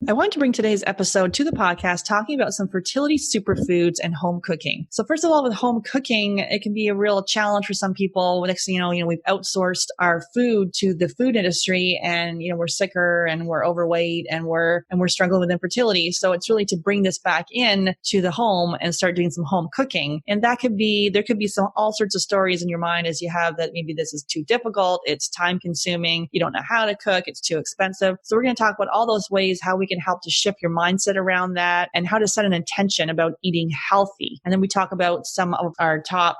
I want to bring today's episode to the podcast talking about some fertility superfoods and home cooking. So first of all, with home cooking, it can be a real challenge for some people. Next thing you know, we've outsourced our food to the food industry and, we're sicker and we're overweight and we're struggling with infertility. So it's really to bring this back in to the home and start doing some home cooking. And there could be all sorts of stories in your mind as you have that maybe this is too difficult. It's time consuming. You don't know how to cook. It's too expensive. So we're going to talk about all those ways, how we can help to shift your mindset around that and how to set an intention about eating healthy. And then we talk about some of our top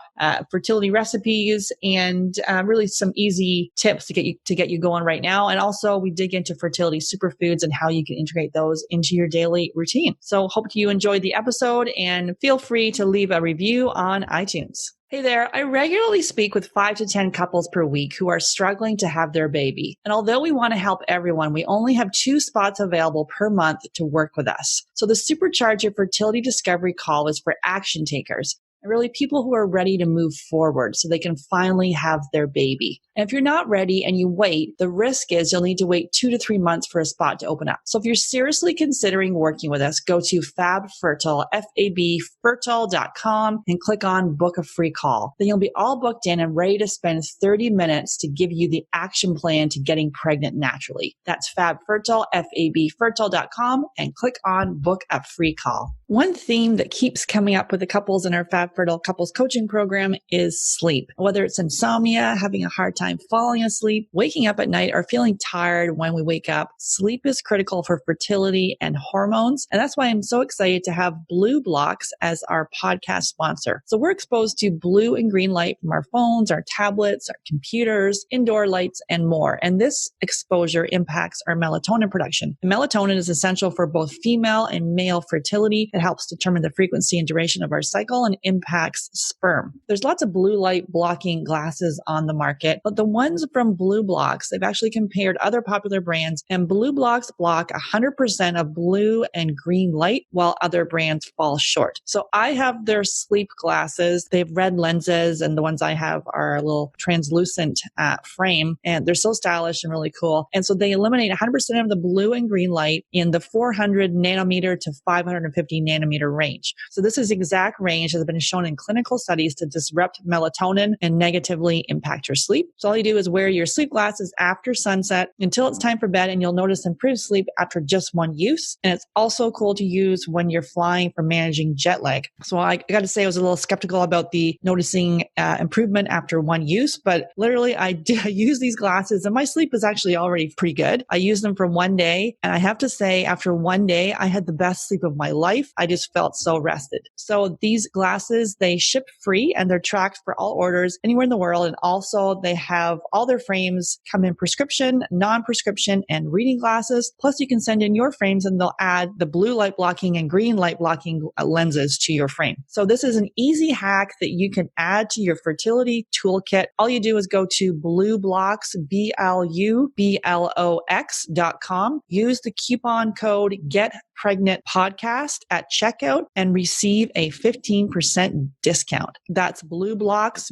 fertility recipes and really some easy tips to get you going right now. And also we dig into fertility superfoods and how you can integrate those into your daily routine. So hope you enjoyed the episode and feel free to leave a review on iTunes. Hey there, I regularly speak with 5 to 10 couples per week who are struggling to have their baby. And although we want to help everyone, we only have 2 spots available per month to work with us. So the Supercharge Your Fertility Discovery call is for action takers. And really people who are ready to move forward so they can finally have their baby. And if you're not ready and you wait, the risk is you'll need to wait 2 to 3 months for a spot to open up. So if you're seriously considering working with us, go to FabFertile, FABfertile.com and click on book a free call. Then you'll be all booked in and ready to spend 30 minutes to give you the action plan to getting pregnant naturally. That's FabFertile, FABfertile.com and click on book a free call. One theme that keeps coming up with the couples in our FabFertile Couples Coaching Program is sleep. Whether it's insomnia, having a hard time falling asleep, waking up at night, or feeling tired when we wake up, sleep is critical for fertility and hormones. And that's why I'm so excited to have Blue Blocks as our podcast sponsor. So we're exposed to blue and green light from our phones, our tablets, our computers, indoor lights, and more. And this exposure impacts our melatonin production. And melatonin is essential for both female and male fertility. It helps determine the frequency and duration of our cycle and impacts sperm. There's lots of blue light blocking glasses on the market, but the ones from Blue Blocks, they've actually compared other popular brands, and Blue Blocks block 100% of blue and green light while other brands fall short. So I have their sleep glasses. They have red lenses, and the ones I have are a little translucent frame, and they're so stylish and really cool. And so they eliminate 100% of the blue and green light in the 400 nanometer to 550 nanometer range. So this is the exact range that has been shown in clinical studies to disrupt melatonin and negatively impact your sleep. So all you do is wear your sleep glasses after sunset until it's time for bed, and you'll notice improved sleep after just one use. And it's also cool to use when you're flying for managing jet lag. So I got to say I was a little skeptical about the noticing improvement after one use, but literally I use these glasses and my sleep is actually already pretty good. I used them for one day, and I have to say after one day, I had the best sleep of my life. I just felt so rested. So these glasses, they ship free and they're tracked for all orders anywhere in the world. And also they have all their frames come in prescription, non-prescription, and reading glasses. Plus you can send in your frames and they'll add the blue light blocking and green light blocking lenses to your frame. So this is an easy hack that you can add to your fertility toolkit. All you do is go to BlueBlocks, BLUBLOX.com. Use the coupon code GetPregnantPodcast at checkout and receive a 15% discount. That's BlueBlocks,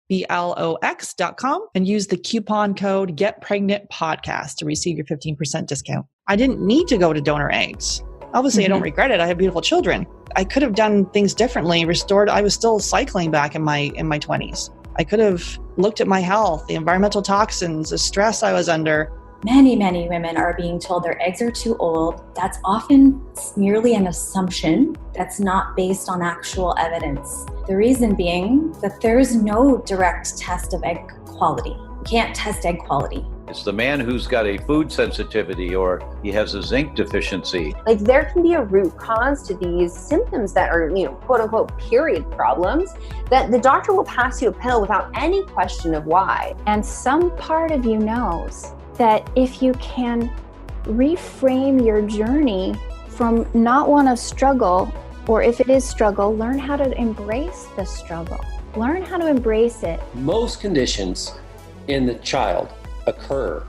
BLUBLOX.com, and use the coupon code GetPregnantPodcast to receive your 15% discount. I didn't need to go to donor eggs. Obviously, I don't regret it. I have beautiful children. I could have done things differently, restored. I was still cycling back in my 20s. I could have looked at my health, the environmental toxins, the stress I was under. Many women are being told their eggs are too old. That's often merely an assumption that's not based on actual evidence. The reason being that there is no direct test of egg quality. You can't test egg quality. It's the man who's got a food sensitivity or he has a zinc deficiency. Like there can be a root cause to these symptoms that are, quote unquote, period problems, that the doctor will pass you a pill without any question of why. And some part of you knows that if you can reframe your journey from not one of struggle, or if it is struggle, learn how to embrace the struggle. Learn how to embrace it. Most conditions in the child occur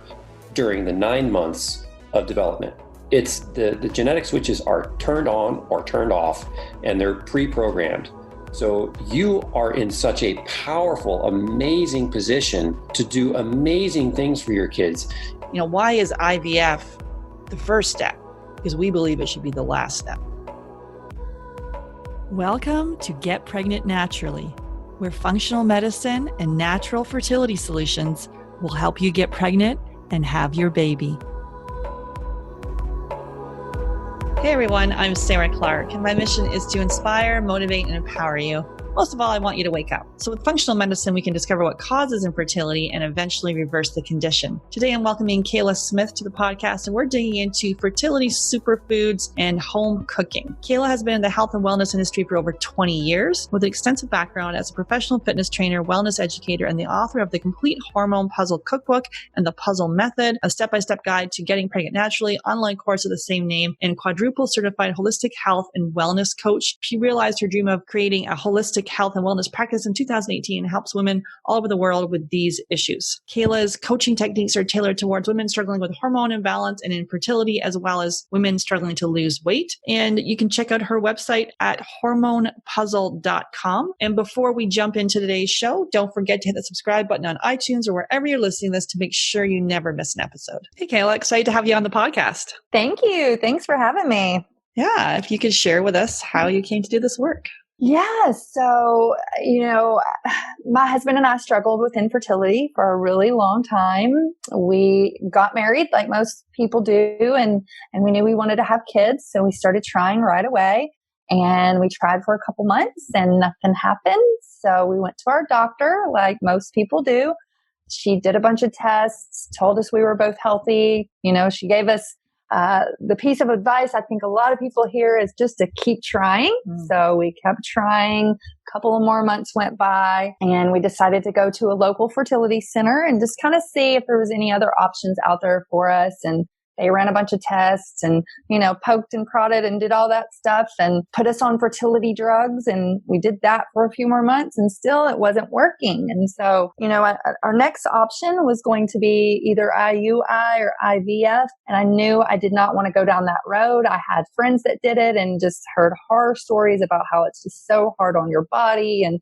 during the 9 months of development. It's the genetic switches are turned on or turned off, and they're pre-programmed. So you are in such a powerful, amazing position to do amazing things for your kids. Why is IVF the first step, because we believe it should be the last step. Welcome to Get Pregnant Naturally, where functional medicine and natural fertility solutions will help you get pregnant and have your baby. Hey everyone, I'm Sarah Clark, and my mission is to inspire, motivate, and empower you. Most of all, I want you to wake up. So with functional medicine, we can discover what causes infertility and eventually reverse the condition. Today, I'm welcoming Kela Smith to the podcast, and we're digging into fertility superfoods and home cooking. Kayla has been in the health and wellness industry for over 20 years with an extensive background as a professional fitness trainer, wellness educator, and the author of the Complete Hormone Puzzle Cookbook and the Puzzle Method, a step-by-step guide to getting pregnant naturally, online course of the same name, and quadruple certified holistic health and wellness coach. She realized her dream of creating a holistic health and wellness practice in 2018 and helps women all over the world with these issues. Kayla's coaching techniques are tailored towards women struggling with hormone imbalance and infertility, as well as women struggling to lose weight. And you can check out her website at hormonepuzzle.com. And before we jump into today's show, don't forget to hit the subscribe button on iTunes or wherever you're listening to this to make sure you never miss an episode. Hey, Kayla, excited to have you on the podcast. Thank you. Thanks for having me. Yeah, if you could share with us how you came to do this work. Yeah. So, my husband and I struggled with infertility for a really long time. We got married like most people do, and we knew we wanted to have kids. So we started trying right away, and we tried for a couple months and nothing happened. So we went to our doctor like most people do. She did a bunch of tests, told us we were both healthy. She gave us the piece of advice I think a lot of people hear is just to keep trying. So we kept trying. A couple of more months went by, and we decided to go to a local fertility center and just kind of see if there was any other options out there for us. And they ran a bunch of tests and, poked and prodded and did all that stuff and put us on fertility drugs. And we did that for a few more months and still it wasn't working. And so, our next option was going to be either IUI or IVF. And I knew I did not want to go down that road. I had friends that did it and just heard horror stories about how it's just so hard on your body and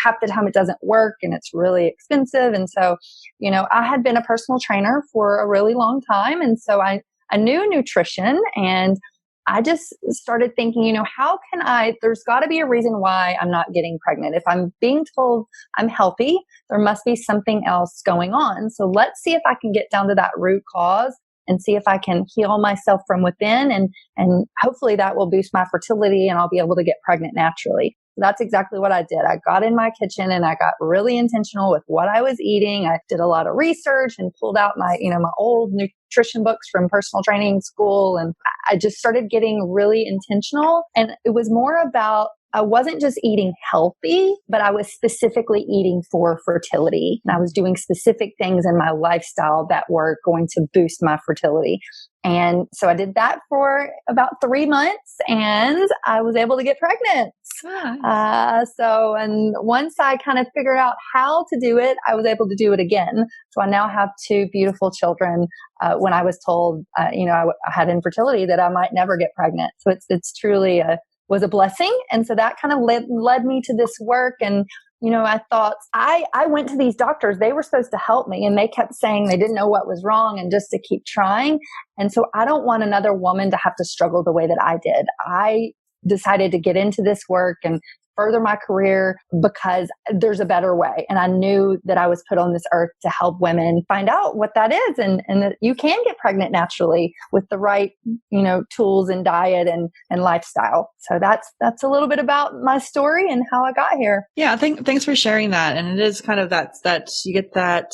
half the time it doesn't work and it's really expensive. And so, I had been a personal trainer for a really long time. And so I knew nutrition, and I just started thinking, how can there's got to be a reason why I'm not getting pregnant. If I'm being told I'm healthy, there must be something else going on. So let's see if I can get down to that root cause and see if I can heal myself from within. And hopefully that will boost my fertility and I'll be able to get pregnant naturally. That's exactly what I did. I got in my kitchen and I got really intentional with what I was eating. I did a lot of research and pulled out my old nutrition books from personal training school. And I just started getting really intentional. And it was more about, I wasn't just eating healthy, but I was specifically eating for fertility. And I was doing specific things in my lifestyle that were going to boost my fertility. And so I did that for about 3 months and I was able to get pregnant. And once I kind of figured out how to do it, I was able to do it again. So I now have 2 beautiful children. When I was told, I had infertility, that I might never get pregnant. So it's truly was a blessing. And so that kind of led me to this work. And, I thought I went to these doctors, they were supposed to help me and they kept saying they didn't know what was wrong and just to keep trying. And so I don't want another woman to have to struggle the way that I did. I decided to get into this work and further my career because there's a better way. And I knew that I was put on this earth to help women find out what that is and that you can get pregnant naturally with the right, tools and diet and lifestyle. So that's a little bit about my story and how I got here. Yeah, thanks for sharing that. And it is kind of that you get that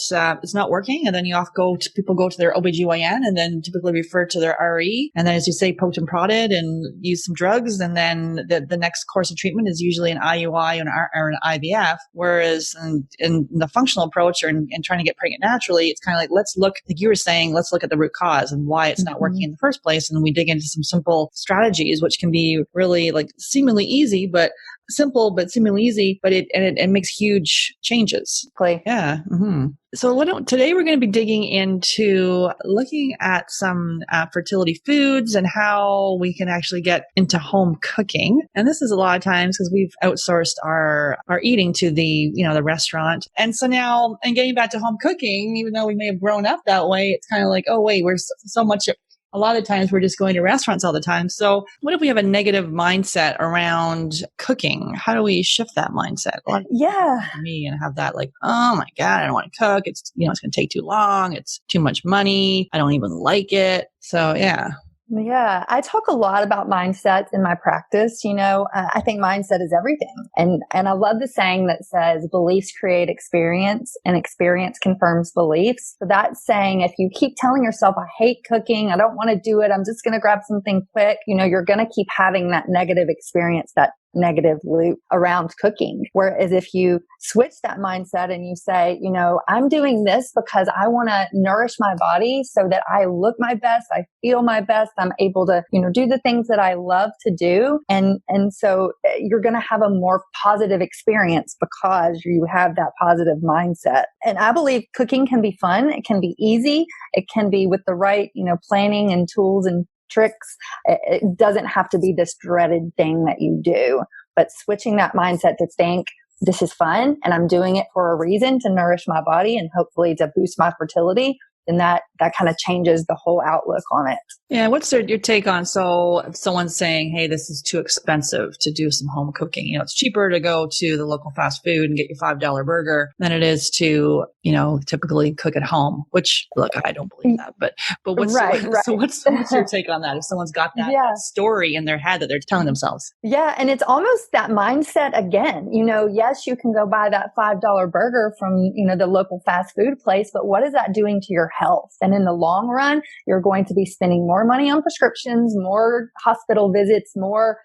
it's not working, and then people go to their OBGYN and then typically refer to their RE. And then, as you say, poked and prodded and use some drugs. And then the next course of treatment is usually an IUI or an IVF. Whereas in the functional approach or in trying to get pregnant naturally, it's kind of like, let's look, like you were saying, let's look at the root cause and why it's not working in the first place. And then we dig into some simple strategies, which can be really like seemingly easy, but simple, but seemingly easy, but it makes huge changes. Yeah. Mm-hmm. So today we're going to be digging into looking at some fertility foods and how we can actually get into home cooking. And this is a lot of times because we've outsourced our eating to the restaurant. And so now, and getting back to home cooking, even though we may have grown up that way, it's kind of like, oh wait, we're so much a lot of the times we're just going to restaurants all the time. So what if we have a negative mindset around cooking? How do we shift that mindset? Yeah. Me and have that like, oh my God, I don't want to cook. It's, it's going to take too long. It's too much money. I don't even like it. So yeah. Yeah, I talk a lot about mindsets in my practice. I think mindset is everything. And I love the saying that says beliefs create experience and experience confirms beliefs. So that's saying if you keep telling yourself, I hate cooking, I don't want to do it, I'm just going to grab something quick, you're going to keep having that negative experience, that negative loop around cooking. Whereas if you switch that mindset and you say, I'm doing this because I want to nourish my body so that I look my best, I feel my best, I'm able to, do the things that I love to do. And so you're going to have a more positive experience because you have that positive mindset. And I believe cooking can be fun. It can be easy. It can be with the right, planning and tools and tricks. It doesn't have to be this dreaded thing that you do, but switching that mindset to think this is fun and I'm doing it for a reason to nourish my body and hopefully to boost my fertility, then that kind of changes the whole outlook on it. Yeah. What's your take on, so if someone's saying, hey, this is too expensive to do some home cooking, it's cheaper to go to the local fast food and get your $5 burger than it is to, typically cook at home, which look, I don't believe that, but what's, right. So what's your take on that? If someone's got that story in their head that they're telling themselves. Yeah. And it's almost that mindset again, yes, you can go buy that $5 burger from, the local fast food place, but what is that doing to your health? And in the long run, you're going to be spending more money on prescriptions, more hospital visits, more,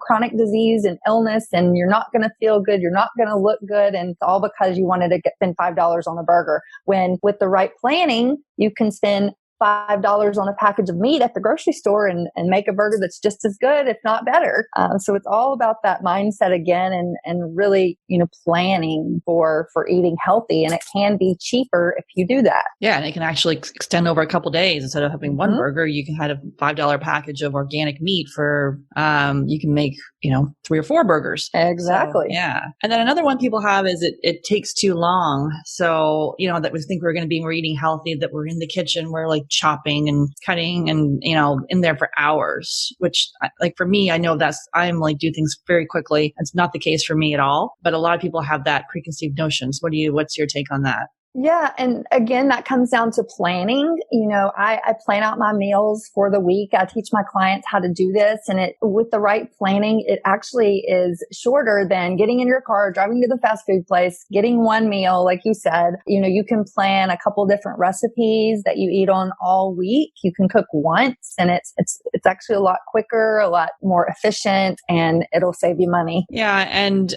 chronic disease and illness, and you're not going to feel good. You're not going to look good. And it's all because you wanted to spend $5 on a burger. When with the right planning, you can spend $5 on a package of meat at the grocery store and make a burger that's just as good, if not better. So it's all about that mindset again and really, planning for eating healthy. And it can be cheaper if you do that. Yeah. And it can actually extend over a couple of days. Instead of having one burger, you can have a $5 package of organic meat for, you can make, 3 or 4 burgers. Exactly. So, yeah. And then another one people have is it takes too long. So, that we think we're eating healthy, that we're in the kitchen, we're like chopping and cutting and, in there for hours, which like for me, I know I'm like do things very quickly. It's not the case for me at all, but a lot of people have that preconceived notions. What's your take on that? Yeah. And again, that comes down to planning. I plan out my meals for the week. I teach my clients how to do this. And with the right planning, it actually is shorter than getting in your car, driving to the fast food place, getting one meal. Like you said, you can plan a couple different recipes that you eat on all week. You can cook once and it's actually a lot quicker, a lot more efficient, and it'll save you money. Yeah. And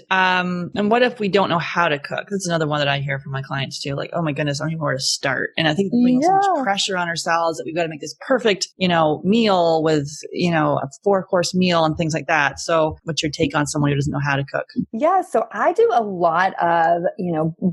what if we don't know how to cook? That's another one that I hear from my clients too. Like, oh my goodness, I don't even know where to start. And I think we're putting so much pressure on ourselves that we've got to make this perfect, meal with, a 4-course meal and things like that. So what's your take on someone who doesn't know how to cook? Yeah. So I do a lot of,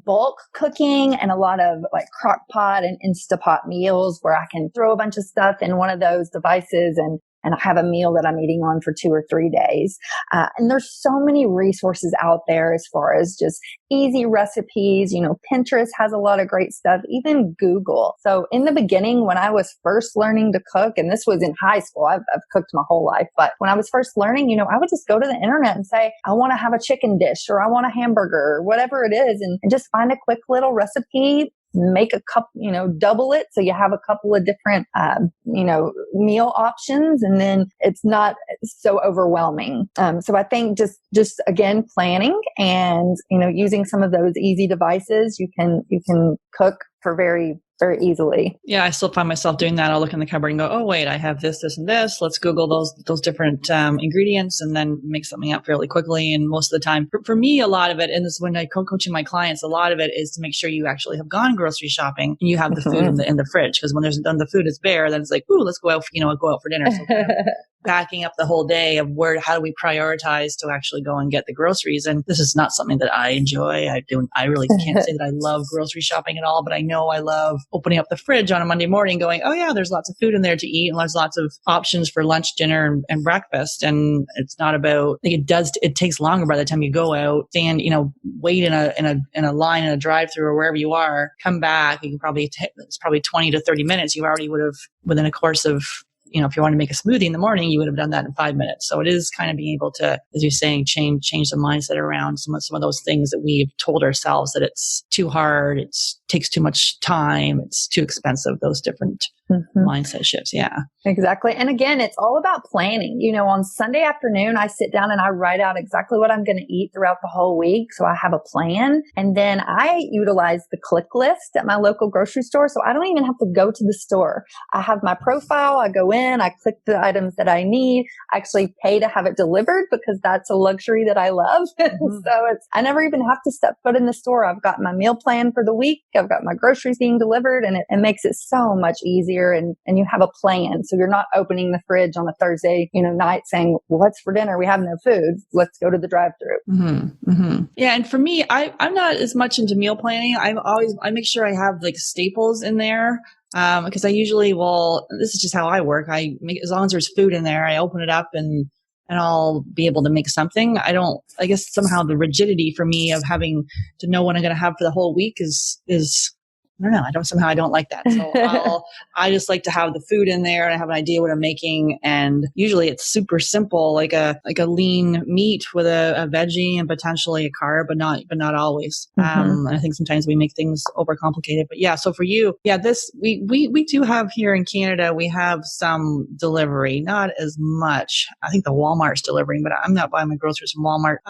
bulk cooking and a lot of like crock pot and Instapot meals where I can throw a bunch of stuff in one of those devices and I have a meal that I'm eating on for 2 or 3 days. And there's so many resources out there as far as just easy recipes. Pinterest has a lot of great stuff, even Google. So in the beginning, when I was first learning to cook, and this was in high school, I've cooked my whole life, but when I was first learning, I would just go to the internet and say, I want to have a chicken dish or I want a hamburger or whatever it is, and just find a quick little recipe. Make a cup, double it. So you have a couple of different, meal options, and then it's not so overwhelming. So I think just again, planning and, using some of those easy devices, you can cook for very, very easily. Yeah, I still find myself doing that. I'll look in the cupboard and go, oh, wait, I have this, this, and this. Let's Google those different ingredients and then make something up fairly quickly. And most of the time, for me, a lot of it, and this is when I coaching my clients, a lot of it is to make sure you actually have gone grocery shopping and you have the food in the fridge. Because when the food is bare, then it's like, ooh, let's go out for dinner. So backing up the whole day of how do we prioritize to actually go and get the groceries. And this is not something that I enjoy. I really can't say that I love grocery shopping at all, but I know I love opening up the fridge on a Monday morning going, oh yeah, there's lots of food in there to eat and there's lots of options for lunch, dinner, and breakfast. And it's not about, it takes longer by the time you go out, stand, wait in a line in a drive-through or wherever you are, come back. You can it's probably 20 to 30 minutes. You already would have, within a course of, if you want to make a smoothie in the morning, you would have done that in 5 minutes. So it is kind of being able to, as you're saying, change the mindset around some of those things that we've told ourselves that it's too hard, it takes too much time, it's too expensive, those different mindset shifts. Yeah. Exactly. And again, it's all about planning. On Sunday afternoon, I sit down and I write out exactly what I'm going to eat throughout the whole week. So I have a plan. And then I utilize the click list at my local grocery store. So I don't even have to go to the store. I have my profile. I go in, I click the items that I need. I actually pay to have it delivered because that's a luxury that I love. So I never even have to step foot in the store. I've got my meal plan for the week. I've got my groceries being delivered, and it makes it so much easier. And you have a plan. So you're not opening the fridge on a Thursday, night saying, well, what's for dinner? We have no food. Let's go to the drive-through. Yeah. And for me, I'm not as much into meal planning. I make sure I have like staples in there. Because I usually this is just how I work. As long as there's food in there, I open it up and I'll be able to make something. I guess somehow the rigidity for me of having to know what I'm going to have for the whole week is I don't know. I don't like that. So I just like to have the food in there and I have an idea what I'm making. And usually it's super simple, like a lean meat with a veggie and potentially a carb, but not always. And I think sometimes we make things overcomplicated, but yeah. So for you, yeah, we do have here in Canada, we have some delivery, not as much. I think the Walmart's delivering, but I'm not buying my groceries from Walmart.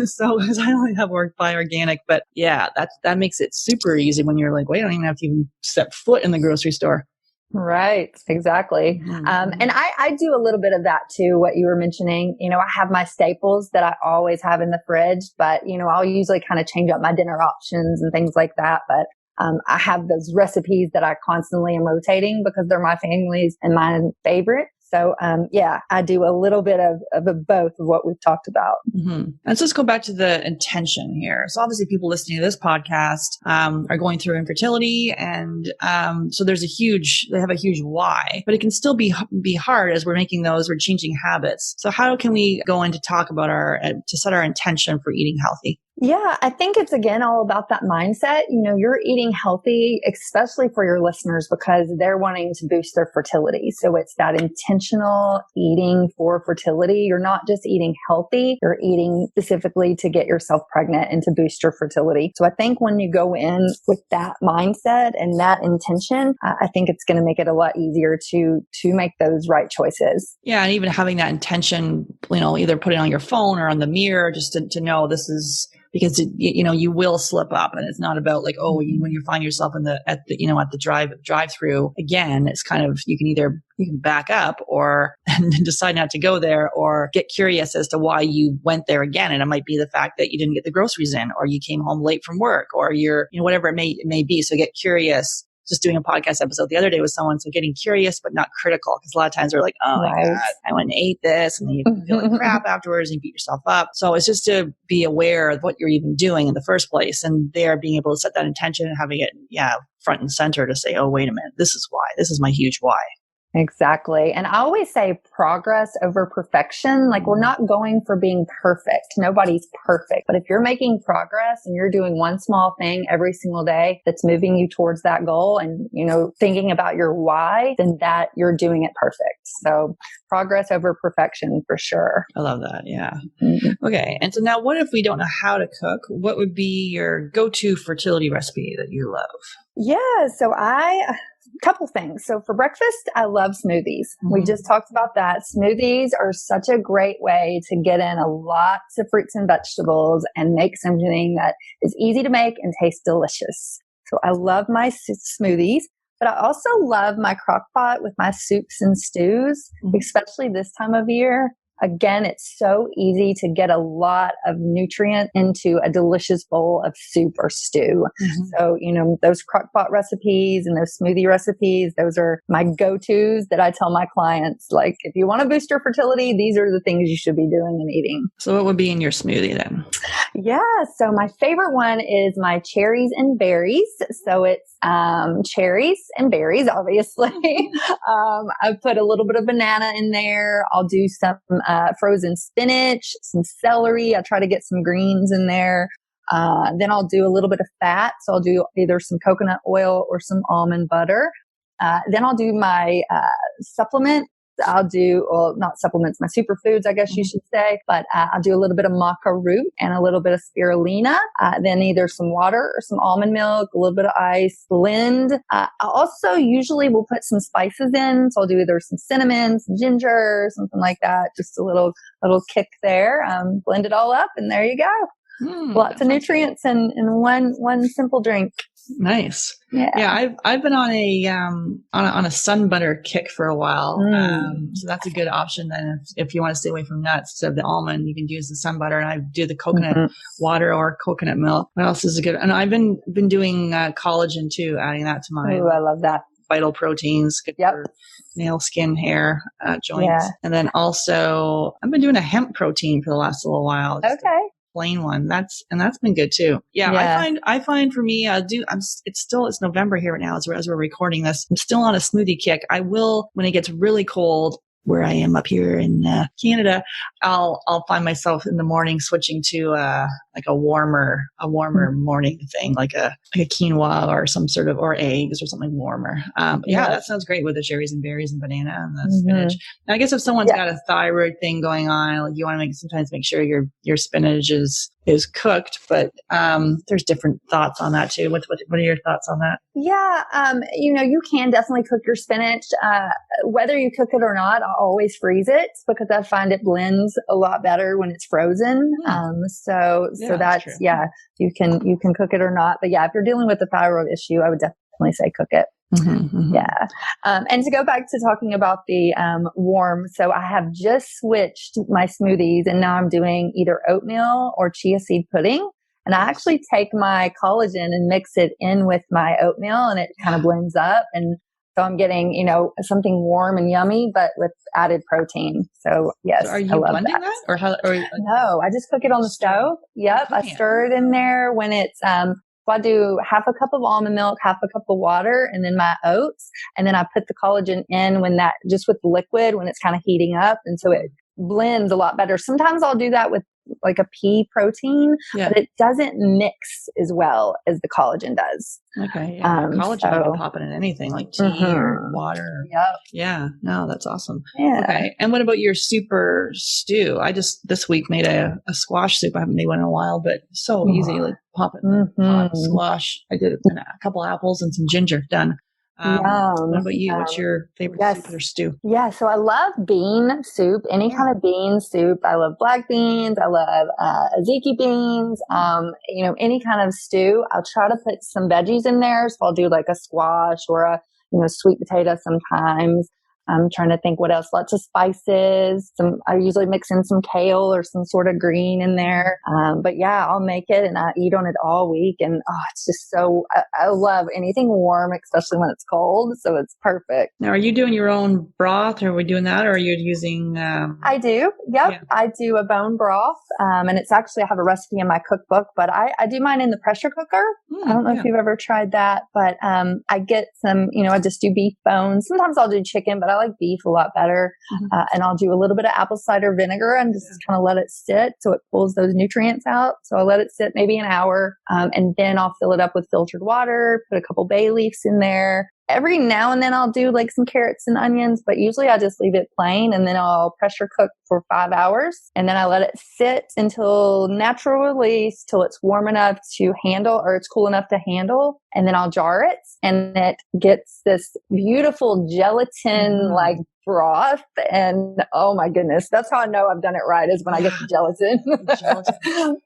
So because I only have buy organic, but yeah, that makes it super easy when you're like, wait, I don't even have to even step foot in the grocery store. Right. Exactly. And I do a little bit of that too, what you were mentioning. I have my staples that I always have in the fridge, but, I'll usually kind of change up my dinner options and things like that. But I have those recipes that I constantly am rotating because they're my family's and my favorite. So, yeah, I do a little bit of both of what we've talked about. Let's just go back to the intention here. So obviously people listening to this podcast, are going through infertility. And, so they have a huge why, but it can still be hard as we're changing habits. So how can we go in to talk about to set our intention for eating healthy? Yeah, I think it's again all about that mindset. You're eating healthy, especially for your listeners, because they're wanting to boost their fertility. So it's that intentional eating for fertility. You're not just eating healthy, you're eating specifically to get yourself pregnant and to boost your fertility. So I think when you go in with that mindset and that intention, I think it's going to make it a lot easier to make those right choices. Yeah. And even having that intention, either put it on your phone or on the mirror, just to know this is, because you will slip up, and it's not about like, when you find yourself at the drive-through again, it's kind of, you can back up and decide not to go there, or get curious as to why you went there again. And it might be the fact that you didn't get the groceries in, or you came home late from work, or you're, whatever it may be. So get curious. Just doing a podcast episode the other day with someone. So getting curious, but not critical. Because a lot of times they're like, oh my God, I went and ate this. And then you feel like crap afterwards and you beat yourself up. So it's just to be aware of what you're even doing in the first place. And there being able to set that intention and having it, front and center to say, oh, wait a minute, this is why. This is my huge why. Exactly. And I always say progress over perfection. Like, we're not going for being perfect. Nobody's perfect. But if you're making progress and you're doing one small thing every single day that's moving you towards that goal and, thinking about your why, then that you're doing it perfect. So progress over perfection for sure. I love that. Yeah. Okay. And so now what if we don't know how to cook? What would be your go-to fertility recipe that you love? Yeah. So couple things. So for breakfast, I love smoothies. We just talked about that. Smoothies are such a great way to get in lots of fruits and vegetables and make something that is easy to make and tastes delicious. So I love my smoothies, but I also love my crock pot with my soups and stews, especially this time of year. Again, it's so easy to get a lot of nutrient into a delicious bowl of soup or stew. So, those crock pot recipes and those smoothie recipes, those are my go-tos that I tell my clients, like, if you want to boost your fertility, these are the things you should be doing and eating. So what would be in your smoothie then? Yeah. So my favorite one is my cherries and berries. So it's cherries and berries, obviously. I put a little bit of banana in there. I'll do some frozen spinach, some celery. I try to get some greens in there. Then I'll do a little bit of fat. So I'll do either some coconut oil or some almond butter. Then I'll do my supplement. I'll do, well, not supplements, my superfoods, I guess you should say, but I'll do a little bit of Maca Root and a little bit of spirulina, then either some water or some almond milk, a little bit of ice, blend. I also usually will put some spices in. So I'll do either some cinnamon, some ginger, something like that. Just a little kick there. Blend it all up and there you go. Lots of nutrients in one simple drink. Nice. Yeah. I've been on a sun butter kick for a while. So that's a good option then if you want to stay away from nuts. Instead of the almond, you can use the sun butter, and I do the coconut water or coconut milk. What else is good? And I've been doing collagen too, adding that to my I love that. Vital proteins, good for nail, skin, hair, joints. Yeah. And then also I've been doing a hemp protein for the last little while. Okay. Plain one. That's been good too. Yeah. I find for me, it's November here right now as we're recording this. I'm still on a smoothie kick. I will, when it gets really cold, where I am up here in Canada, I'll find myself in the morning switching to like a warmer morning thing, like a quinoa or some sort of, or eggs or something warmer. That sounds great with the cherries and berries and banana and the spinach. Now, I guess if someone's got a thyroid thing going on, like you want to sometimes make sure your spinach is cooked, but there's different thoughts on that too. What are your thoughts on that? Yeah, you can definitely cook your spinach. Whether you cook it or not, I'll always freeze it because I find it blends a lot better when it's frozen. So that's you can cook it or not. But if you're dealing with a thyroid issue, I would definitely say cook it. Yeah. And to go back to talking about the warm, so I have just switched my smoothies and now I'm doing either oatmeal or chia seed pudding. And I actually take my collagen and mix it in with my oatmeal and it kind of blends up. And so I'm getting, something warm and yummy, but with added protein. So yes, so are you blending that? Or how? No, I just cook it on the stove. Yep. I stir it in there when it's, so I do half a cup of almond milk, half a cup of water, and then my oats. And then I put the collagen in just with the liquid when it's kind of heating up. And so it blends a lot better. Sometimes I'll do that with like a pea protein, but it doesn't mix as well as the collagen does. Okay. Yeah. Collagen you can pop it in anything like tea or water. Yep. Yeah. No, that's awesome. Yeah. Okay. And what about your super stew? I just this week made a squash soup. I haven't made one in a while, but so easy. Like pop it in hot squash. I did it in a couple apples and some ginger. Done. What about you? What's your favorite soup or stew? Yeah, so I love bean soup, any kind of bean soup. I love black beans. I love aziki beans. Any kind of stew. I'll try to put some veggies in there. So I'll do like a squash or a sweet potato sometimes. I'm trying to think what else. Lots of spices. I usually mix in some kale or some sort of green in there. But I'll make it and I eat on it all week. And it's just I love anything warm, especially when it's cold. So it's perfect. Now, are you doing your own broth? Or are we doing that? Or are you using? I do. Yep. Yeah. I do a bone broth. And it's actually, I have a recipe in my cookbook, but I do mine in the pressure cooker. I don't know if you've ever tried that, but I get some, I just do beef bones. Sometimes I'll do chicken, but I like beef a lot better. And I'll do a little bit of apple cider vinegar and just kind of let it sit so it pulls those nutrients out. So I'll let it sit maybe an hour. And then I'll fill it up with filtered water, put a couple bay leaves in there. Every now and then I'll do like some carrots and onions, but usually I just leave it plain and then I'll pressure cook for 5 hours. And then I let it sit until natural release, till it's warm enough to handle or it's cool enough to handle. And then I'll jar it and it gets this beautiful gelatin like broth. And oh my goodness, that's how I know I've done it right, is when I get the gelatin.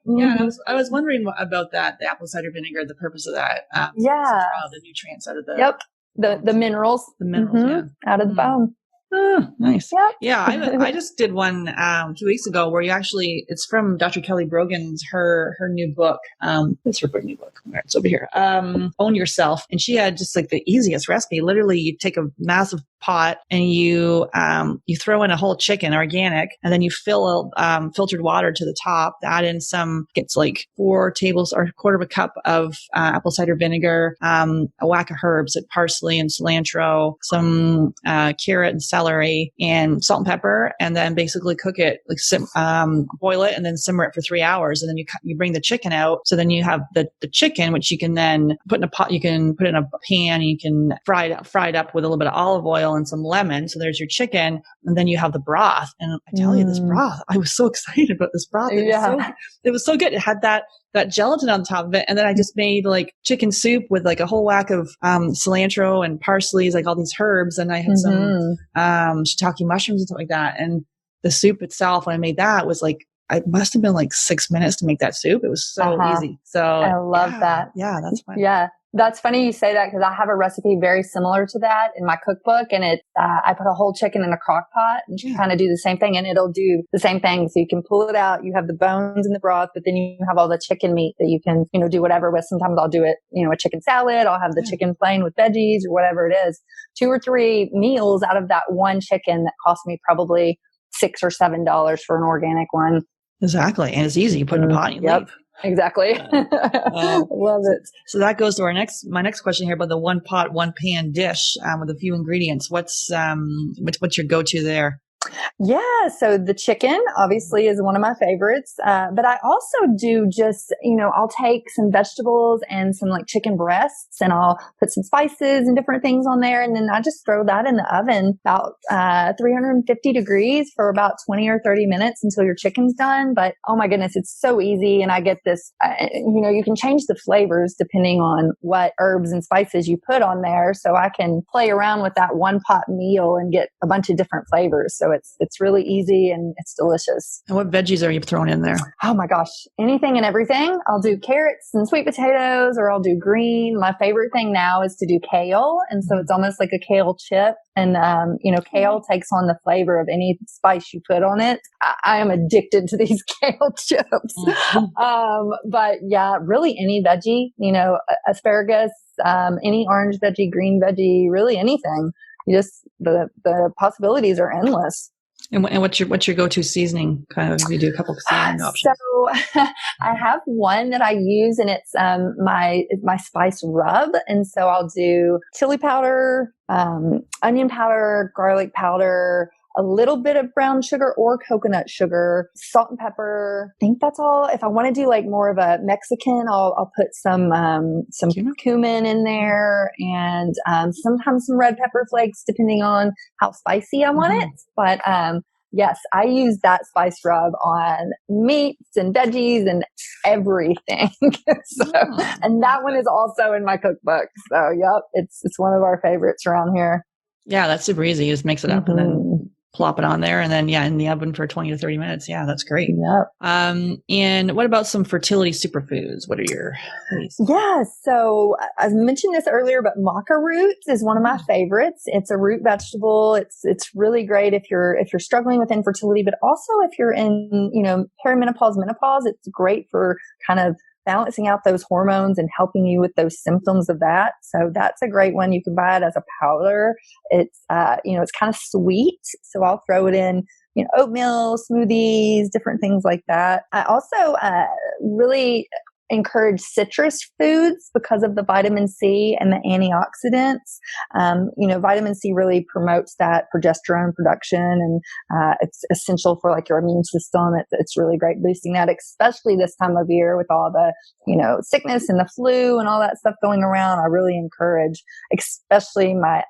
Yeah, I was wondering about that, the apple cider vinegar, the purpose of that. The nutrients out of the the minerals. The minerals, out of the bone. Oh, nice. Yep. Yeah, I just did one 2 weeks ago where it's from Dr. Kelly Brogan's, her new book. It's her new book. All right, it's over here. Own Yourself. And she had just like the easiest recipe. Literally, you take a massive pot and you throw in a whole chicken, organic, and then you fill filtered water to the top, add in it's like 4 tablespoons or a quarter of a cup of apple cider vinegar, a whack of herbs like parsley and cilantro, some carrot and celery celery and salt and pepper, and then basically cook it, like boil it and then simmer it for 3 hours. And then you bring the chicken out. So then you have the chicken, which you can then put in a pot, you can put it in a pan, you can fry it up with a little bit of olive oil and some lemon. So there's your chicken. And then you have the broth. And I tell you, this broth, I was so excited about this broth. It was so good. It had that gelatin on top of it. And then I just made like chicken soup with like a whole whack of cilantro and parsley, like all these herbs. And I had some shiitake mushrooms and stuff like that. And the soup itself, when I made that, was like, it must have been like 6 minutes to make that soup. It was so easy. So I love that. Yeah, that's fun. Yeah. That's funny you say that, because I have a recipe very similar to that in my cookbook, and it's I put a whole chicken in a crock pot, and you kind of do the same thing, and it'll do the same thing. So you can pull it out, you have the bones in the broth, but then you have all the chicken meat that you can, do whatever with. Sometimes I'll do it, a chicken salad. I'll have the chicken plain with veggies or whatever it is. 2 or 3 meals out of that one chicken that cost me probably $6 or $7 for an organic one. Exactly. And it's easy. You put it in a pot and you leave. Exactly. Love it. So that goes to my next question here about the one pot, one pan dish with a few ingredients. What's your go-to there? Yeah. So the chicken obviously is one of my favorites. But I also do just, I'll take some vegetables and some like chicken breasts, and I'll put some spices and different things on there. And then I just throw that in the oven about 350 degrees for about 20 or 30 minutes until your chicken's done. But oh my goodness, it's so easy. And I get this, you can change the flavors depending on what herbs and spices you put on there. So I can play around with that one pot meal and get a bunch of different flavors. So it's really easy and it's delicious. And what veggies are you throwing in there? Oh my gosh, anything and everything. I'll do carrots and sweet potatoes, or I'll do green. My favorite thing now is to do kale. And so it's almost like a kale chip. And, kale takes on the flavor of any spice you put on it. I am addicted to these kale chips. But yeah, really any veggie, asparagus, any orange veggie, green veggie, really anything. The possibilities are endless. And what's your go-to seasoning? Kind of, you do a couple of seasoning options. So I have one that I use, and it's my spice rub. And so I'll do chili powder, onion powder, garlic powder, a little bit of brown sugar or coconut sugar, salt and pepper. I think that's all. If I want to do like more of a Mexican, I'll put some cumin in there, and sometimes some red pepper flakes, depending on how spicy I want it. But yes, I use that spice rub on meats and veggies and everything. And that one is also in my cookbook. So yep, it's one of our favorites around here. Yeah, that's super easy. You just mix it up and then plop it on there, and then in the oven for 20 to 30 minutes. Yeah, that's great. Yep. And what about some fertility superfoods? What are your Yeah, so I mentioned this earlier, but Maca Root is one of my favorites. It's a root vegetable. It's really great if you're struggling with infertility, but also if you're in, perimenopause, menopause. It's great for kind of balancing out those hormones and helping you with those symptoms of that. So that's a great one. You can buy it as a powder. It's, it's kind of sweet. So I'll throw it in, oatmeal, smoothies, different things like that. I also, really encourage citrus foods because of the vitamin C and the antioxidants. Vitamin C really promotes that progesterone production, and it's essential for like your immune system. It's really great boosting that, especially this time of year with all the, sickness and the flu and all that stuff going around. I really encourage, especially my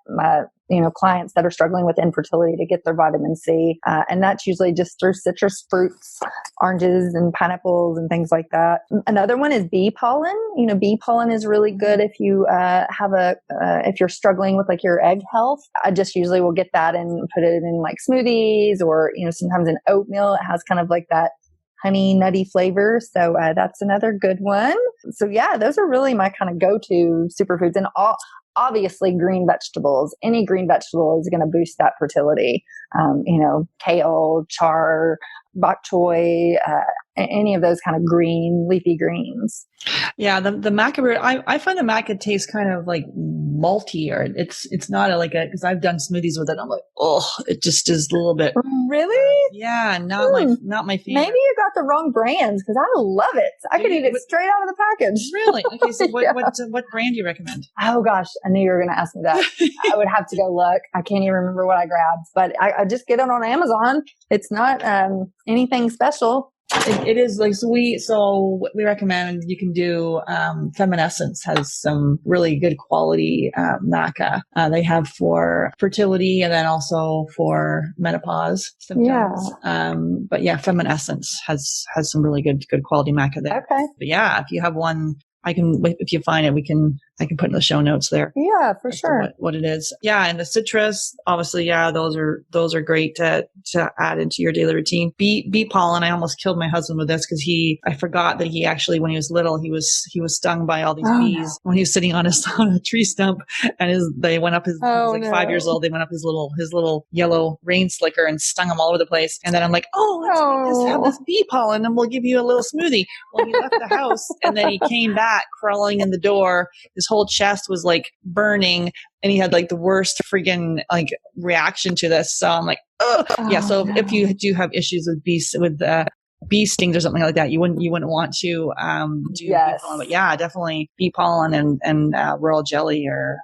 clients that are struggling with infertility, to get their vitamin C. And that's usually just through citrus fruits, oranges and pineapples and things like that. Another one is bee pollen. Bee pollen is really good if you if you're struggling with like your egg health. I just usually will get that and put it in like smoothies, or, sometimes in oatmeal. It has kind of like that honey nutty flavor. So that's another good one. So yeah, those are really my kind of go-to superfoods. And obviously green vegetables. Any green vegetable is going to boost that fertility. Kale, char, bok choy, any of those kind of green, leafy greens. Yeah, the maca root, I find the maca tastes kind of like malty, or it's not because I've done smoothies with it. I'm like, it just is a little bit. Really? Yeah, not my favorite. Maybe you got got the wrong brands because I love it. I could eat it straight out of the package. Really? Okay. So Yeah. what brand do you recommend? Oh gosh, I knew you were going to ask me that. I would have to go look. I can't even remember what I grabbed, but I just get it on Amazon. It's not anything special. It is like, so we recommend you can do, Feminescence has some really good quality, maca, they have for fertility and then also for menopause symptoms. Yeah. But yeah, Feminescence has some really good quality maca there. Okay. But yeah, if you have one, if you find it, I can put in the show notes there. Yeah, for sure. What it is. Yeah. And the citrus, obviously, yeah, those are great to add into your daily routine. Bee pollen. I almost killed my husband with this because I forgot that he actually, when he was little, he was stung by all these bees when he was sitting on a tree stump, and they went up he was like 5 years old. They went up his little yellow rain slicker and stung him all over the place. And then I'm like, let's have this bee pollen and we'll give you a little smoothie. Well, he left the house and then he came back crawling in the door. His whole chest was like burning and he had like the worst freaking like reaction to this. So I'm like, yeah. So if you do have issues with bee stings or something like that, you wouldn't want to do bee pollen. But yeah, definitely bee pollen and royal jelly are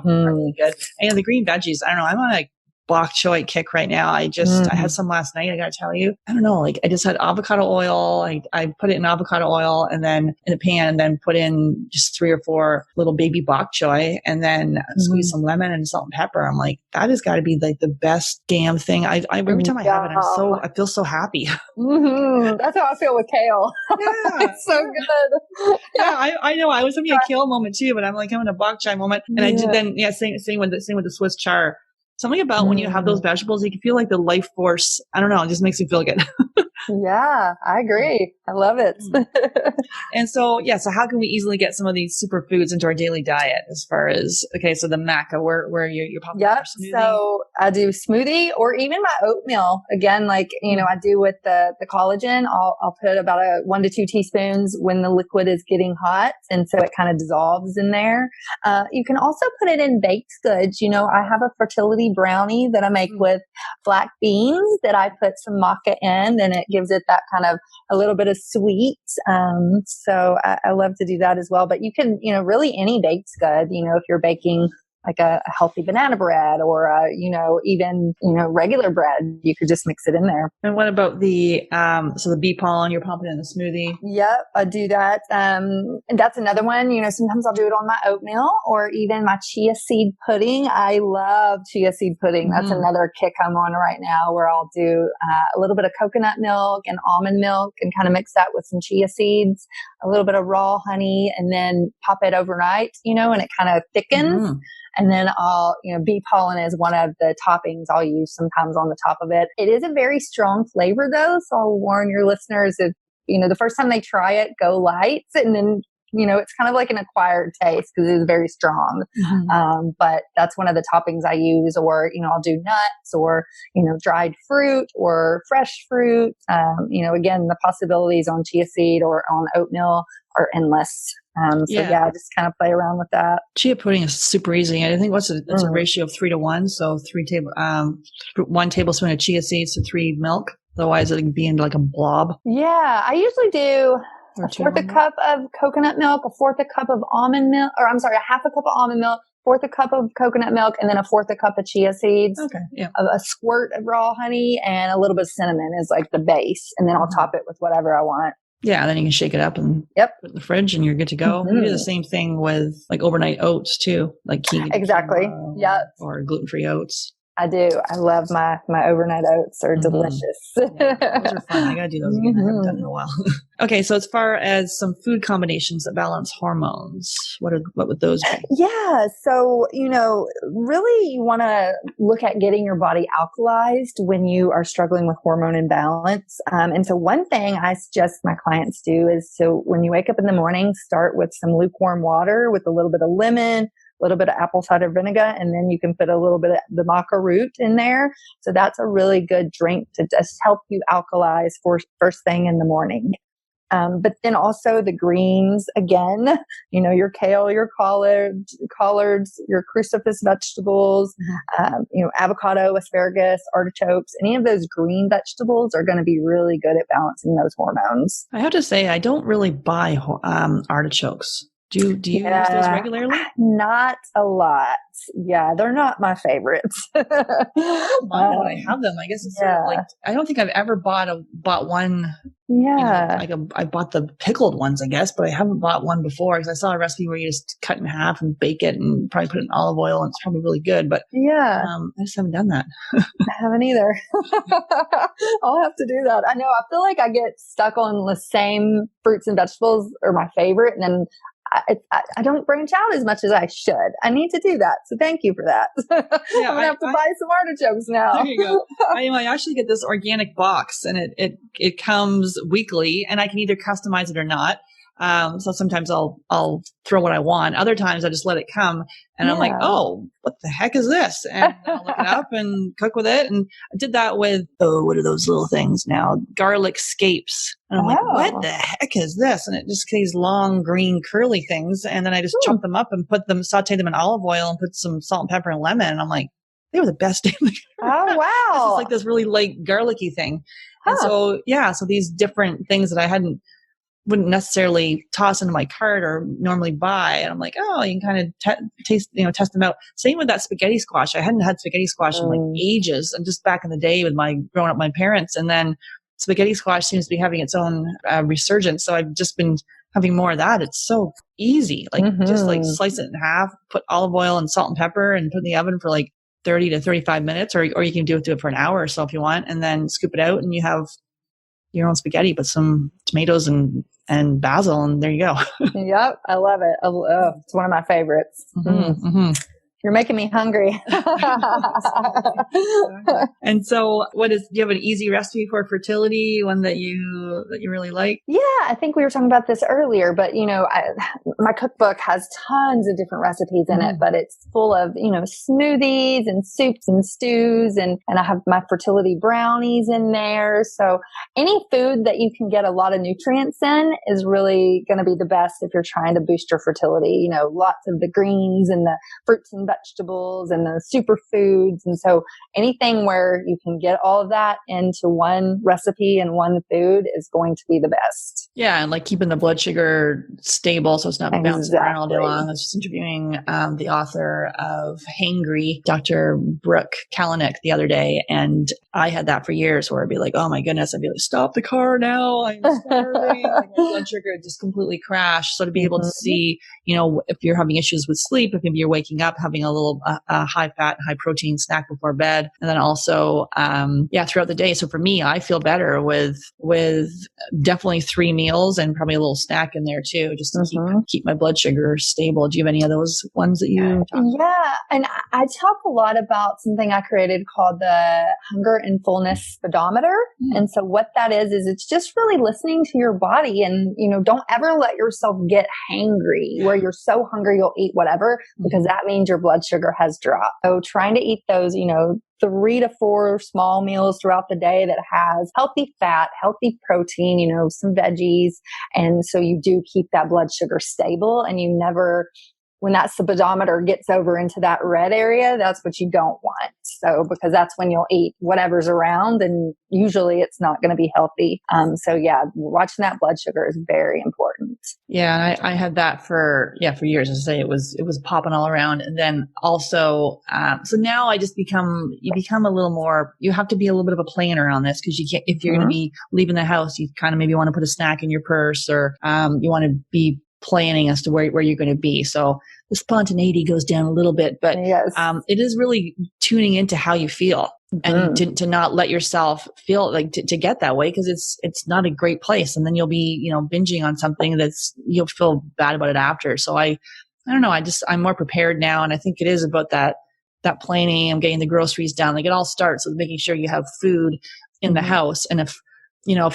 really good. And the green veggies, I don't know, I'm on a bok choy kick right now. I had some last night. I got to tell you, I don't know, like I just had avocado oil. I put it in avocado oil and then in a pan and then put in just 3 or 4 little baby bok choy and then squeeze some lemon and salt and pepper. I'm like, that has got to be like the best damn thing. Every time I have it, I feel so happy. That's how I feel with kale. Yeah. It's so good. Yeah, I know. I was having a kale moment too, but I'm like having a bok choy moment. And I did then, same with the Swiss chard. Something about when you have those vegetables, you can feel like the life force. I don't know. It just makes me feel good. Yeah, I agree. I love it. And so how can we easily get some of these superfoods into our daily diet as far as, so the maca, where you're popping Yep. So I do smoothie or even my oatmeal. Again, like, I do with the collagen, I'll put about 1 to 2 teaspoons when the liquid is getting hot. And so it kind of dissolves in there. You can also put it in baked goods. I have a fertility brownie that I make with black beans that I put some maca in, and it gives it that kind of a little bit of sweet. So I love to do that as well. But you can, really any baked's good. If you're baking like a healthy banana bread or, even, regular bread, you could just mix it in there. And what about the bee pollen, you're pumping in the smoothie? Yep, I do that. And that's another one, sometimes I'll do it on my oatmeal or even my chia seed pudding. I love chia seed pudding. That's another kick I'm on right now where I'll do a little bit of coconut milk and almond milk and kind of mix that with some chia seeds, a little bit of raw honey, and then pop it overnight, and it kind of thickens. And then bee pollen is one of the toppings I'll use sometimes on the top of it. It is a very strong flavor though. So I'll warn your listeners if, the first time they try it, go light. And then, it's kind of like an acquired taste because it is very strong. But that's one of the toppings I use, or, I'll do nuts or, dried fruit or fresh fruit. Again, the possibilities on chia seed or on oatmeal are endless. Just kind of play around with that. Chia pudding is super easy. I think it's a ratio of 3 to 1. So 1 tablespoon of chia seeds to 3 milk. Otherwise it can be into like a blob. Yeah. I usually do a 1/4 cup of coconut milk, a 1/4 cup of almond milk, or I'm sorry, a 1/2 cup of almond milk, 1/4 cup of coconut milk, and then a 1/4 cup of chia seeds. Okay. Yeah. A squirt of raw honey and a little bit of cinnamon is like the base. And then I'll top it with whatever I want. Yeah, and then you can shake it up and put it in the fridge and you're good to go. You do the same thing with like overnight oats too, like keto. Exactly. Or gluten-free oats. I do. I love my overnight oats. Are delicious. Yeah, those are fun. I got to do those again. I haven't done it in a while. Okay. So as far as some food combinations that balance hormones, what would those be? Yeah. So, really you want to look at getting your body alkalized when you are struggling with hormone imbalance. And so one thing I suggest my clients do is, so when you wake up in the morning, start with some lukewarm water with a little bit of lemon, a little bit of apple cider vinegar, and then you can put a little bit of the Maca Root in there. So that's a really good drink to just help you alkalize for first thing in the morning. But then also the greens, again, your kale, your collards, your crucifix vegetables, avocado, asparagus, artichokes, any of those green vegetables are going to be really good at balancing those hormones. I have to say, I don't really buy artichokes. Do you use those regularly? Not a lot. Yeah, they're not my favorites. I don't mind when I have them. I guess it's sort of like, I don't think I've ever bought one. Yeah. I bought the pickled ones, I guess, but I haven't bought one before because I saw a recipe where you just cut in half and bake it and probably put it in olive oil, and it's probably really good. But I just haven't done that. I haven't either. I'll have to do that. I know. I feel like I get stuck on the same fruits and vegetables are my favorite, and then I don't branch out as much as I should. I need to do that. So thank you for that. Yeah, I'm going to have to buy some artichokes now. There you go. I actually get this organic box, and it comes weekly, and I can either customize it or not. So sometimes I'll throw what I want. Other times I just let it come, and I'm like, oh, what the heck is this? And I'll look it up and cook with it. And I did that with, what are those little things now? Garlic scapes. And I'm like, what the heck is this? And it just these long green curly things. And then I just chop them up and saute them in olive oil and put some salt and pepper and lemon. And I'm like, they were the best damn thing. Oh, wow. It's like this really light garlicky thing. And so these different things that wouldn't necessarily toss into my cart or normally buy. And I'm like, you can kind of test them out. Same with that spaghetti squash. I hadn't had spaghetti squash in like ages. And just back in the day with growing up with my parents. And then spaghetti squash seems to be having its own resurgence. So I've just been having more of that. It's so easy. Like just like slice it in half, put olive oil and salt and pepper and put it in the oven for like 30 to 35 minutes, or you can do it for an hour or so if you want, and then scoop it out and you have your own spaghetti, put some tomatoes and basil, and there you go. Yep. I love it. It's one of my favorites. You're making me hungry. And so do you have an easy recipe for fertility, one that you really like? Yeah, I think we were talking about this earlier, but my cookbook has tons of different recipes in it, but it's full of, smoothies and soups and stews, and I have my fertility brownies in there. So any food that you can get a lot of nutrients in is really going to be the best if you're trying to boost your fertility. Lots of the greens and the fruits and vegetables and the superfoods. And so anything where you can get all of that into one recipe and one food is going to be the best. Yeah. And like keeping the blood sugar stable so it's not bouncing around all day long. I was just interviewing the author of Hangry, Dr. Brooke Kalanick, the other day. And I had that for years where I'd be like, oh my goodness, I'd be like, stop the car now. I'm starving. Like my blood sugar just completely crashed. So to be able to see, if you're having issues with sleep, if maybe you're waking up having a little high fat, high protein snack before bed. And then also, throughout the day. So for me, I feel better with definitely 3 meals and probably a little snack in there too, just to keep my blood sugar stable. Do you have any of those ones that you talk about? Yeah. And I talk a lot about something I created called the hunger and fullness speedometer. And so what that is it's just really listening to your body, and, don't ever let yourself get hangry where you're so hungry you'll eat whatever, because that means your blood sugar has dropped. So trying to eat those, 3 to 4 small meals throughout the day that has healthy fat, healthy protein, some veggies. And so you do keep that blood sugar stable, and you never, when that speedometer gets over into that red area, that's what you don't want. So, because that's when you'll eat whatever's around, and usually it's not going to be healthy. Watching that blood sugar is very important. Yeah. And I had that for years. As I say, it was popping all around. And then also, so now you become a little more, you have to be a little bit of a planner on this, because you can't, if you're going to be leaving the house, you kind of maybe want to put a snack in your purse, or, you want to be planning as to where you're going to be. So the spontaneity goes down a little bit, but it is really tuning into how you feel, and to not let yourself feel like to get that way, because it's not a great place. And then you'll be, binging on something you'll feel bad about it after. So I don't know. I'm more prepared now. And I think it is about that planning. I'm getting the groceries down. Like it all starts with making sure you have food in the house. And if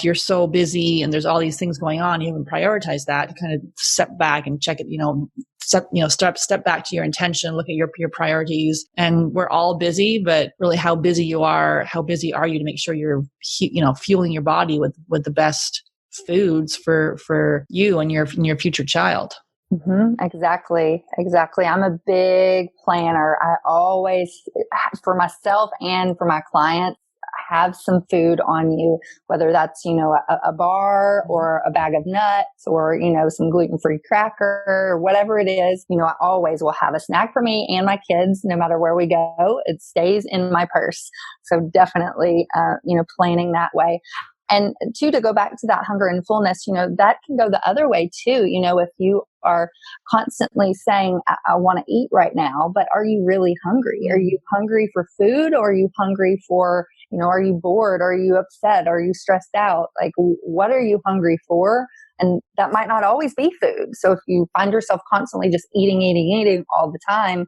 you're so busy and there's all these things going on, you haven't prioritized that, to kind of step back and check it, step back to your intention, look at your priorities. And we're all busy, but really how busy are you to make sure you're, fueling your body with the best foods for you and your future child. Exactly. I'm a big planner. I always, for myself and for my clients, have some food on you, whether that's, a bar or a bag of nuts or, some gluten-free cracker or whatever it is. I always will have a snack for me and my kids, no matter where we go. It stays in my purse. So definitely, planning that way. And two, to go back to that hunger and fullness, that can go the other way too. If you are constantly saying, I want to eat right now, but are you really hungry? Are you hungry for food, or are you hungry for, are you bored? Are you upset? Are you stressed out? Like, what are you hungry for? And that might not always be food. So if you find yourself constantly just eating all the time,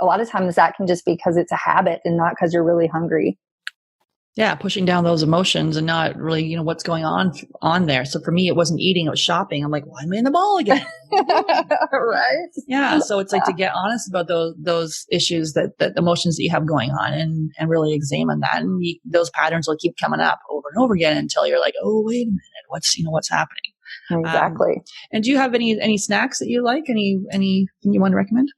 a lot of times that can just be because it's a habit and not because you're really hungry. Yeah, pushing down those emotions and not really, what's going on there. So for me, it wasn't eating, it was shopping. I'm like, well, I'm in the mall again. Right. Yeah. So it's like to get honest about those issues, that emotions that you have going on, and really examine that. And those patterns will keep coming up over and over again until you're like, oh, wait a minute, what's happening? Exactly. And do you have any snacks that you like? Anything you want to recommend?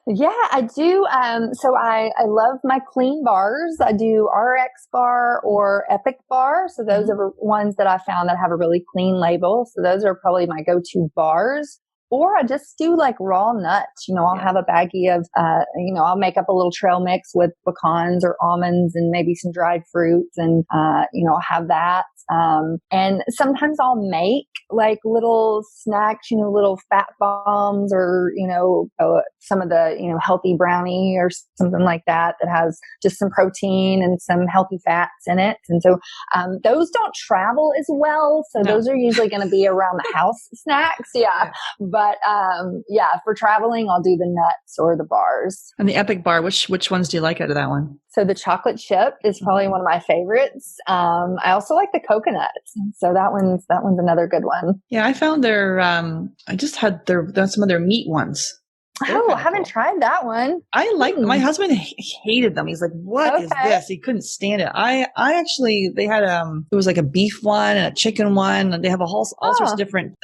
Yeah, I do. So I love my clean bars. I do RX bar or Epic bar. So those are ones that I found that have a really clean label. So those are probably my go-to bars. Or I just do like raw nuts. I'll have a baggie of, I'll make up a little trail mix with pecans or almonds and maybe some dried fruits. And, I'll have that. And sometimes I'll make like little snacks, little fat bombs or, some of the, healthy brownie or something like that has just some protein and some healthy fats in it. And so, those don't travel as well. So those are usually going to be around the house snacks. Yeah. But, for traveling, I'll do the nuts or the bars. And the Epic bar, which ones do you like out of that one? So the chocolate chip is probably one of my favorites. I also like the coconut. So that one's another good one. Yeah, I found I just had some of their meat ones. Oh, I haven't tried that one. I like my husband hated them. He's like, what is this? He couldn't stand it. I actually, they had, it was like a beef one and a chicken one. And they have all sorts of different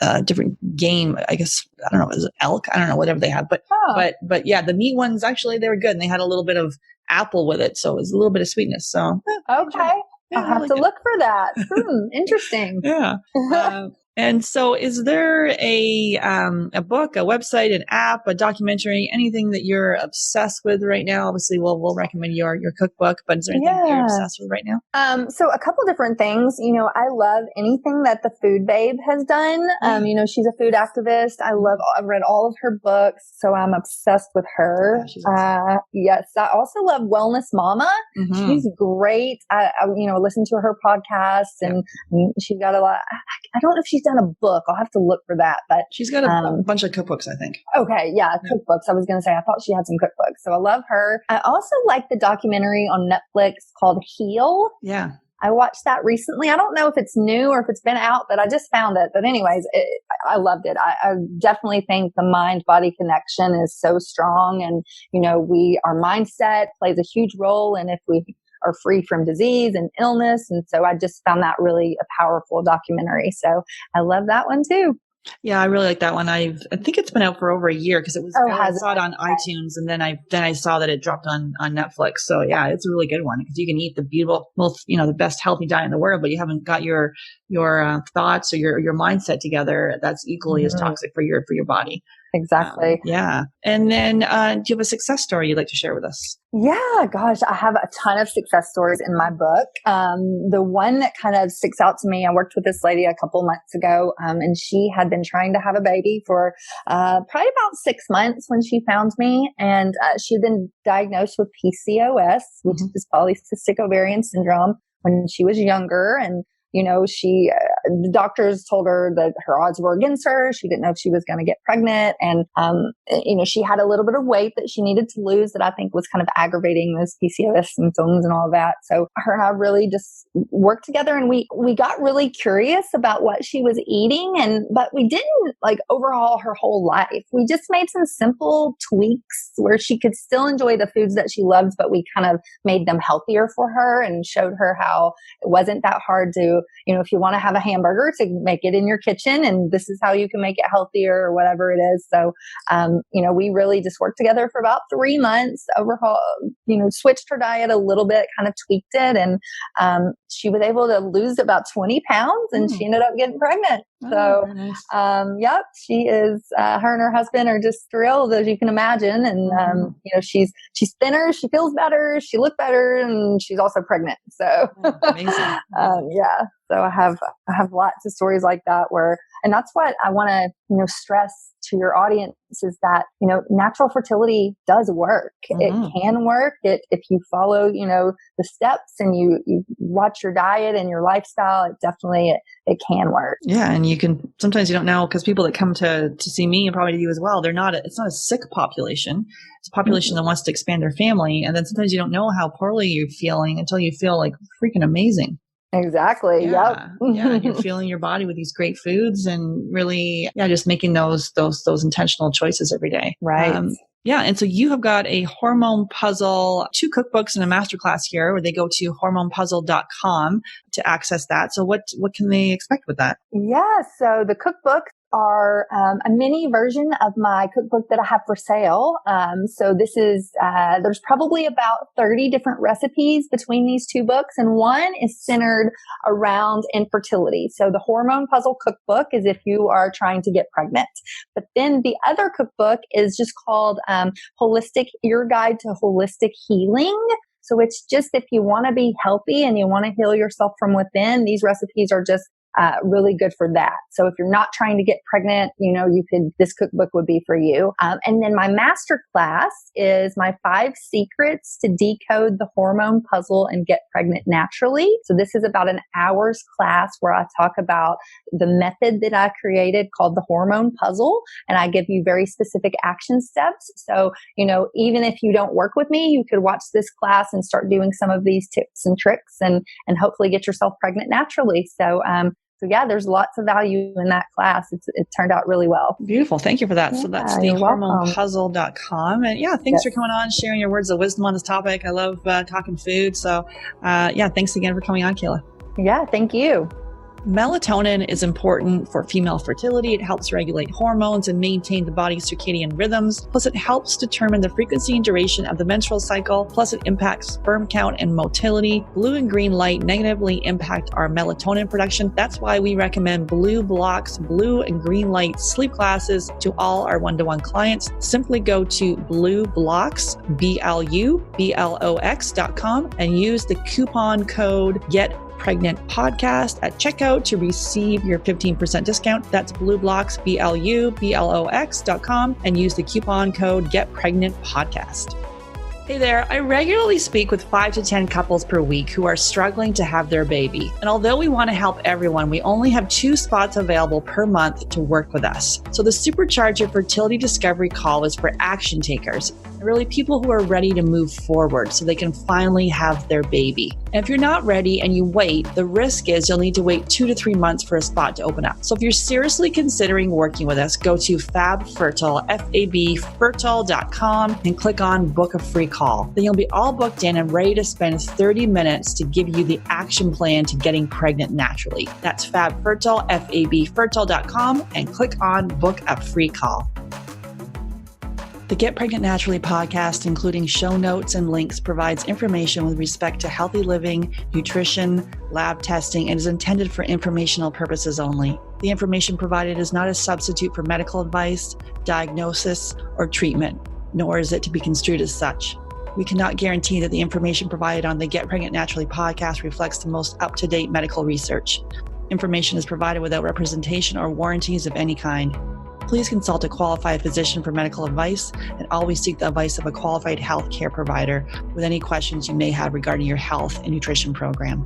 game. I guess, I don't know, is it elk? I don't know, whatever they have. But yeah, the meat ones, actually, they were good. And they had a little bit of apple with it. So it was a little bit of sweetness. So. Okay. I'll have to look for that. Interesting. Yeah. And so is there a book, a website, an app, a documentary, anything that you're obsessed with right now? Obviously, we'll recommend your cookbook, but is there anything that you're obsessed with right now? So a couple different things. I love anything that the Food Babe has done. She's a food activist. I've read all of her books, so I'm obsessed with her. Yes. I also love Wellness Mama. She's great. I listen to her podcasts, and she's got a lot. I don't know if she's done a book. I'll have to look for that, but she's got a bunch of cookbooks, I think. Okay. Yeah. Cookbooks. I was going to say, I thought she had some cookbooks. So I love her. I also like the documentary on Netflix called Heal. Yeah. I watched that recently. I don't know if it's new or if it's been out, but I just found it. But anyways, I loved it. I definitely think the mind-body connection is so strong. And, our mindset plays a huge role in if we are free from disease and illness. And so I just found that really a powerful documentary. So I love that one too. Yeah, I really like that one. I think it's been out for over a year because it was. I saw it on iTunes, and then I saw that it dropped on Netflix. So yeah, it's a really good one because you can eat the beautiful, the best healthy diet in the world, but you haven't got your thoughts or your mindset together. That's equally as toxic for your body. Exactly. Yeah. And then do you have a success story you'd like to share with us? Yeah, gosh, I have a ton of success stories in my book. The one that kind of sticks out to me, I worked with this lady a couple months ago, and she had been trying to have a baby for probably about 6 months when she found me. And she had been diagnosed with PCOS, which is polycystic ovarian syndrome, when she was younger. And the doctors told her that her odds were against her. She didn't know if she was going to get pregnant. And, she had a little bit of weight that she needed to lose that I think was kind of aggravating those PCOS symptoms and all of that. So her and I really just worked together, and we got really curious about what she was eating. But we didn't overhaul her whole life. We just made some simple tweaks where she could still enjoy the foods that she loves, but we kind of made them healthier for her and showed her how it wasn't that hard to, if you want to have a hamburger to make it in your kitchen. And this is how you can make it healthier or whatever it is. So, we really just worked together for about 3 months, overhaul, switched her diet a little bit, kind of tweaked it. And she was able to lose about 20 pounds and she ended up getting pregnant. So, nice. She is, her and her husband are just thrilled, as you can imagine. And, she's thinner, she feels better, she looked better, and she's also pregnant. So, amazing. So I have lots of stories like that and that's what I want to, stress to your audience is that, natural fertility does work. It can work if you follow, the steps and you watch your diet and your lifestyle. It can work. Yeah. And sometimes you don't know, because people that come to see me and probably to you as well, it's not a sick population. It's a population that wants to expand their family. And then sometimes you don't know how poorly you're feeling until you feel like freaking amazing. Exactly. Yeah. Yep. Yeah. You're feeling your body with these great foods and really, just making those intentional choices every day. Right. And so you have got a hormone puzzle, 2 cookbooks and a masterclass here where they go to hormonepuzzle.com to access that. So what can they expect with that? Yeah. So the cookbooks are a mini version of my cookbook that I have for sale. So this is, there's probably about 30 different recipes between these 2 books, and one is centered around infertility. So the Hormone Puzzle Cookbook is if you are trying to get pregnant. But then the other cookbook is just called Your Guide to Holistic Healing. So it's just if you want to be healthy and you want to heal yourself from within, these recipes are just really good for that. So if you're not trying to get pregnant, this cookbook would be for you. And then my master class is my 5 secrets to decode the hormone puzzle and get pregnant naturally. So this is about an hour's class where I talk about the method that I created called the hormone puzzle. And I give you very specific action steps. So, even if you don't work with me, you could watch this class and start doing some of these tips and tricks and hopefully get yourself pregnant naturally. So there's lots of value in that class. It turned out really well. Beautiful. Thank you for that. So that's the hormonepuzzle.com. And thanks for coming on, sharing your words of wisdom on this topic. I love talking food. So thanks again for coming on, Kayla. Yeah, thank you. Melatonin is important for female fertility. It helps regulate hormones and maintain the body's circadian rhythms. Plus, it helps determine the frequency and duration of the menstrual cycle. Plus, it impacts sperm count and motility. Blue and green light negatively impact our melatonin production. That's why we recommend Blue Blocks, blue and green light sleep glasses to all our one-to-one clients. Simply go to BlueBlocks, BLUBLOX.com and use the coupon code GetPregnantPodcast at checkout to receive your 15% discount. That's BlueBlocks, BLUBLOX.com, and use the coupon code GetPregnantPodcast. Hey there, I regularly speak with 5 to 10 couples per week who are struggling to have their baby. And although we want to help everyone, we only have 2 spots available per month to work with us. So the Supercharge Your Fertility Discovery Call is for action takers, really people who are ready to move forward so they can finally have their baby. And if you're not ready and you wait, the risk is you'll need to wait 2 to 3 months for a spot to open up. So if you're seriously considering working with us, go to FabFertile, FABFertile.com and click on Book a Free Call. Then you'll be all booked in and ready to spend 30 minutes to give you the action plan to getting pregnant naturally. That's FabFertile, FABFertile.com, and click on Book a Free Call. The Get Pregnant Naturally podcast, including show notes and links, provides information with respect to healthy living, nutrition, lab testing, and is intended for informational purposes only. The information provided is not a substitute for medical advice, diagnosis, or treatment, nor is it to be construed as such. We cannot guarantee that the information provided on the Get Pregnant Naturally podcast reflects the most up-to-date medical research. Information is provided without representation or warranties of any kind. Please consult a qualified physician for medical advice and always seek the advice of a qualified healthcare provider with any questions you may have regarding your health and nutrition program.